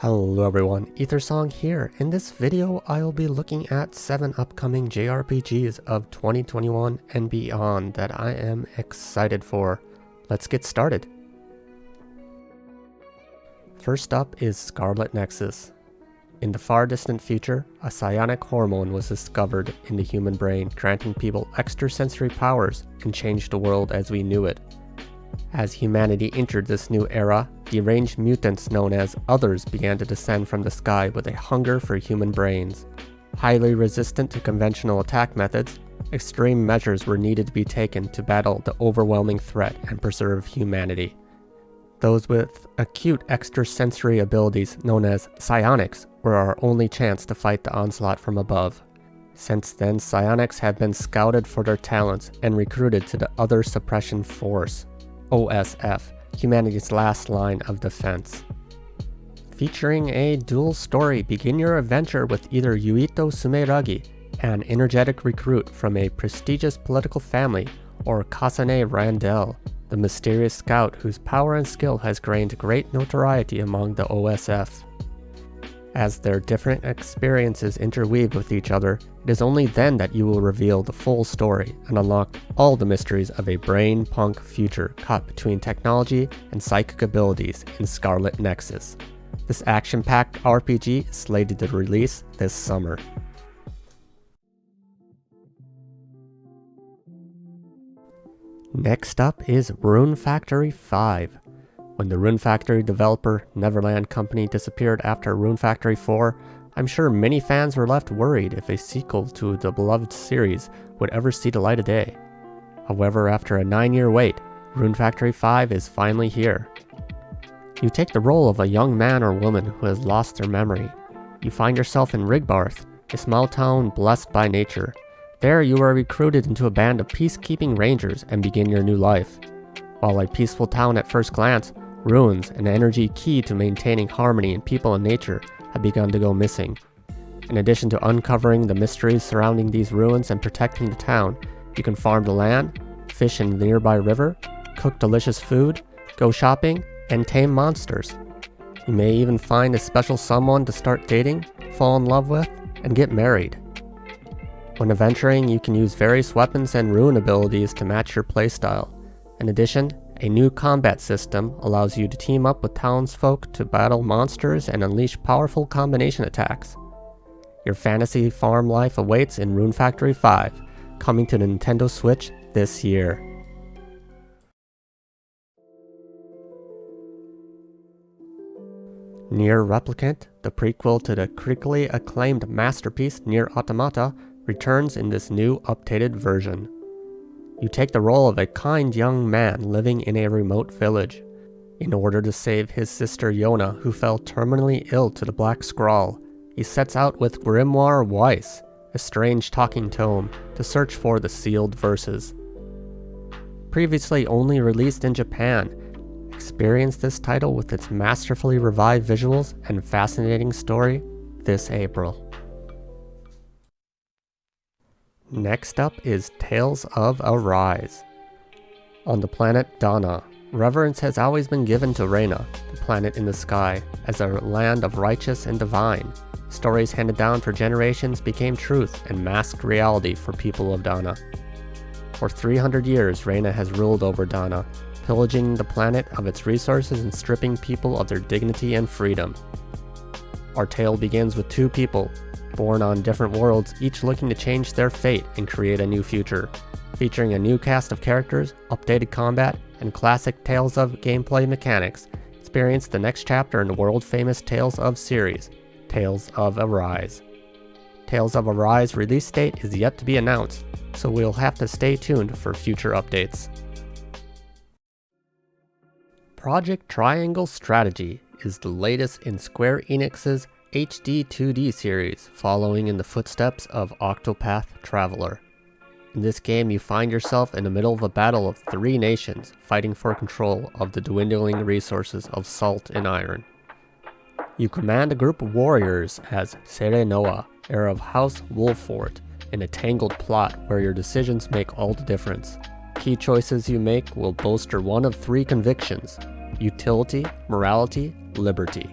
Hello everyone, EtherSong here. In this video, I'll be looking at 7 upcoming JRPGs of 2021 and beyond that I am excited for. Let's get started. First up is Scarlet Nexus. In the far distant future, a psionic hormone was discovered in the human brain, granting people extrasensory powers and changed the world as we knew it. As humanity entered this new era, deranged mutants known as Others began to descend from the sky with a hunger for human brains. Highly resistant to conventional attack methods, extreme measures were needed to be taken to battle the overwhelming threat and preserve humanity. Those with acute extrasensory abilities known as psionics were our only chance to fight the onslaught from above. Since then, psionics have been scouted for their talents and recruited to the Other Suppression Force, OSF, humanity's last line of defense. Featuring a dual story, begin your adventure with either Yuito Sumeragi, an energetic recruit from a prestigious political family, or Kasane Randell, the mysterious scout whose power and skill has gained great notoriety among the OSF. As their different experiences interweave with each other, it is only then that you will reveal the full story and unlock all the mysteries of a brain-punk future caught between technology and psychic abilities in Scarlet Nexus. This action-packed RPG is slated to release this summer. Next up is Rune Factory 5. When the Rune Factory developer Neverland Company disappeared after Rune Factory 4, I'm sure many fans were left worried if a sequel to the beloved series would ever see the light of day. However, after a 9-year wait, Rune Factory 5 is finally here. You take the role of a young man or woman who has lost their memory. You find yourself in Rigbarth, a small town blessed by nature. There you are recruited into a band of peacekeeping rangers and begin your new life. While a peaceful town at first glance, ruins, an energy key to maintaining harmony in people and nature, have begun to go missing. In addition to uncovering the mysteries surrounding these ruins and protecting the town, you can farm the land, fish in the nearby river, cook delicious food, go shopping, and tame monsters. You may even find a special someone to start dating, fall in love with, and get married. When adventuring, you can use various weapons and rune abilities to match your playstyle. In addition, a new combat system allows you to team up with townsfolk to battle monsters and unleash powerful combination attacks. Your fantasy farm life awaits in Rune Factory 5, coming to the Nintendo Switch this year. NieR Replicant, the prequel to the critically acclaimed masterpiece NieR Automata, returns in this new updated version. You take the role of a kind young man living in a remote village. In order to save his sister Yona, who fell terminally ill to the Black Scrawl, he sets out with Grimoire Weiss, a strange talking tome, to search for the sealed verses. Previously only released in Japan, experience this title with its masterfully revived visuals and fascinating story this April. Next up is Tales of Arise. On the planet Dana, reverence has always been given to Rena, the planet in the sky, as a land of righteous and divine. Stories handed down for generations became truth and masked reality for people of Dana. For 300 years, Rena has ruled over Dana, pillaging the planet of its resources and stripping people of their dignity and freedom. Our tale begins with 2 people, born on different worlds, each looking to change their fate and create a new future. Featuring a new cast of characters, updated combat, and classic Tales of gameplay mechanics, experience the next chapter in the world-famous Tales of series, Tales of Arise. Tales of Arise release date is yet to be announced, so we'll have to stay tuned for future updates. Project Triangle Strategy is the latest in Square Enix's HD 2D series, following in the footsteps of Octopath Traveler. In this game, you find yourself in the middle of a battle of 3 nations, fighting for control of the dwindling resources of salt and iron. You command a group of warriors as Serenoa, heir of House Wolffort, in a tangled plot where your decisions make all the difference. Key choices you make will bolster one of 3 convictions: utility, morality, liberty.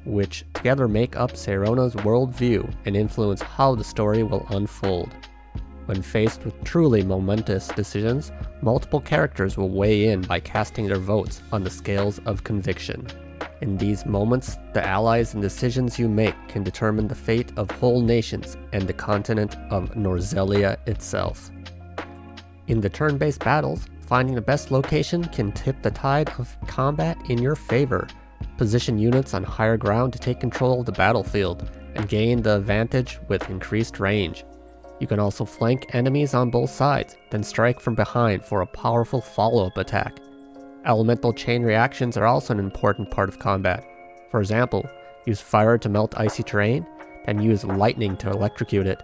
which together make up Seirona's worldview and influence how the story will unfold. When faced with truly momentous decisions, multiple characters will weigh in by casting their votes on the scales of conviction. In these moments, the allies and decisions you make can determine the fate of whole nations and the continent of Norzelia itself. In the turn-based battles, finding the best location can tip the tide of combat in your favor. Position units on higher ground to take control of the battlefield and gain the advantage with increased range. You can also flank enemies on both sides, then strike from behind for a powerful follow-up attack. Elemental chain reactions are also an important part of combat. For example, use fire to melt icy terrain, then use lightning to electrocute it.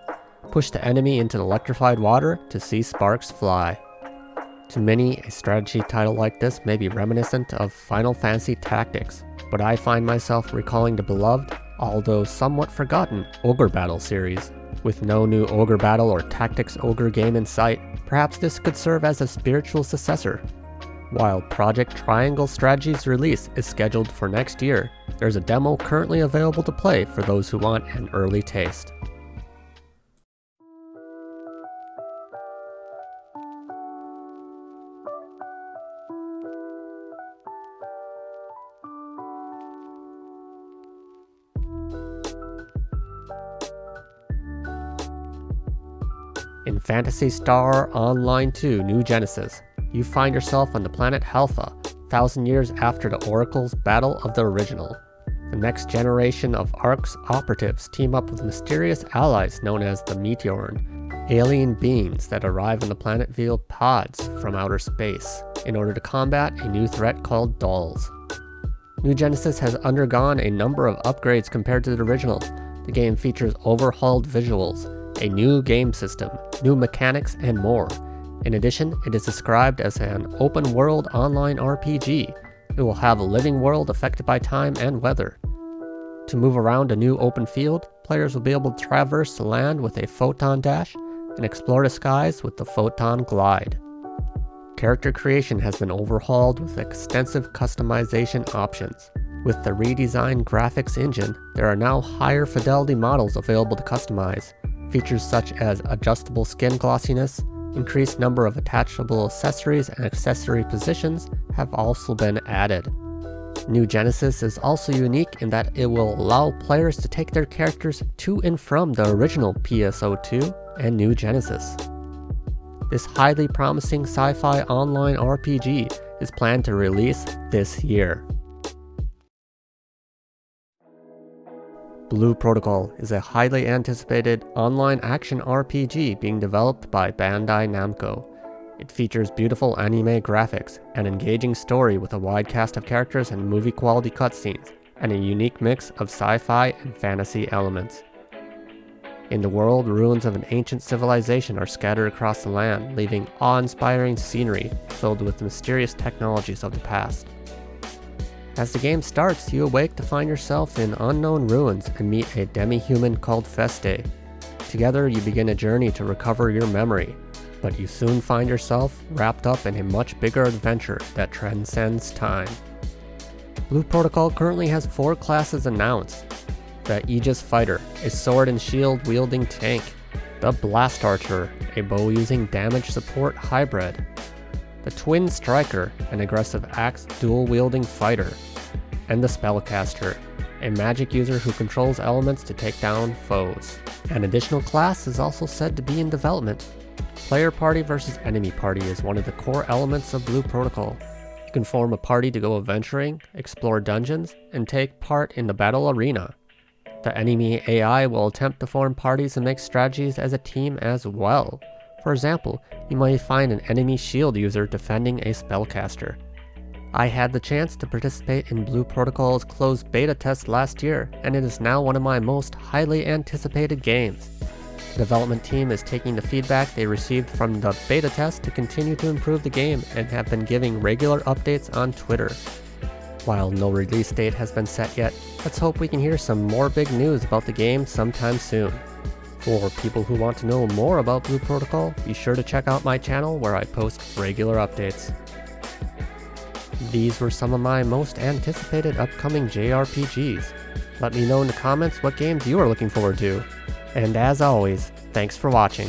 Push the enemy into electrified water to see sparks fly. To many, a strategy title like this may be reminiscent of Final Fantasy Tactics, but I find myself recalling the beloved, although somewhat forgotten, Ogre Battle series. With no new Ogre Battle or Tactics Ogre game in sight, perhaps this could serve as a spiritual successor. While Project Triangle Strategy's release is scheduled for next year, there's a demo currently available to play for those who want an early taste. In Phantasy Star Online 2 New Genesis, you find yourself on the planet Helpha, 1,000 years after the Oracle's battle of the original. The next generation of Ark's operatives team up with mysterious allies known as the Meteorn, alien beings that arrive on the planet via pods from outer space, in order to combat a new threat called Dolls. New Genesis has undergone a number of upgrades compared to the original. The game features overhauled visuals, a new game system, new mechanics, and more. In addition, it is described as an open-world online RPG. It will have a living world affected by time and weather. To move around a new open field, players will be able to traverse the land with a photon dash and explore the skies with the photon glide. Character creation has been overhauled with extensive customization options. With the redesigned graphics engine, there are now higher fidelity models available to customize. Features such as adjustable skin glossiness, increased number of attachable accessories and accessory positions have also been added. New Genesis is also unique in that it will allow players to take their characters to and from the original PSO2 and New Genesis. This highly promising sci-fi online RPG is planned to release this year. Blue Protocol is a highly anticipated online action RPG being developed by Bandai Namco. It features beautiful anime graphics, an engaging story with a wide cast of characters and movie-quality cutscenes, and a unique mix of sci-fi and fantasy elements. In the world, ruins of an ancient civilization are scattered across the land, leaving awe-inspiring scenery filled with mysterious technologies of the past. As the game starts, you awake to find yourself in unknown ruins and meet a demi-human called Feste. Together, you begin a journey to recover your memory, but you soon find yourself wrapped up in a much bigger adventure that transcends time. Blue Protocol currently has 4 classes announced: the Aegis Fighter, a sword and shield wielding tank; the Blast Archer, a bow-using damage support hybrid; the Twin Striker, an aggressive axe dual-wielding fighter; and the Spellcaster, a magic user who controls elements to take down foes. An additional class is also said to be in development. Player party versus enemy party is one of the core elements of Blue Protocol. You can form a party to go adventuring, explore dungeons, and take part in the battle arena. The enemy AI will attempt to form parties and make strategies as a team as well. For example, you might find an enemy shield user defending a spellcaster. I had the chance to participate in Blue Protocol's closed beta test last year, and it is now one of my most highly anticipated games. The development team is taking the feedback they received from the beta test to continue to improve the game and have been giving regular updates on Twitter. While no release date has been set yet, let's hope we can hear some more big news about the game sometime soon. For people who want to know more about Blue Protocol, be sure to check out my channel where I post regular updates. These were some of my most anticipated upcoming JRPGs. Let me know in the comments what games you are looking forward to. And as always, thanks for watching.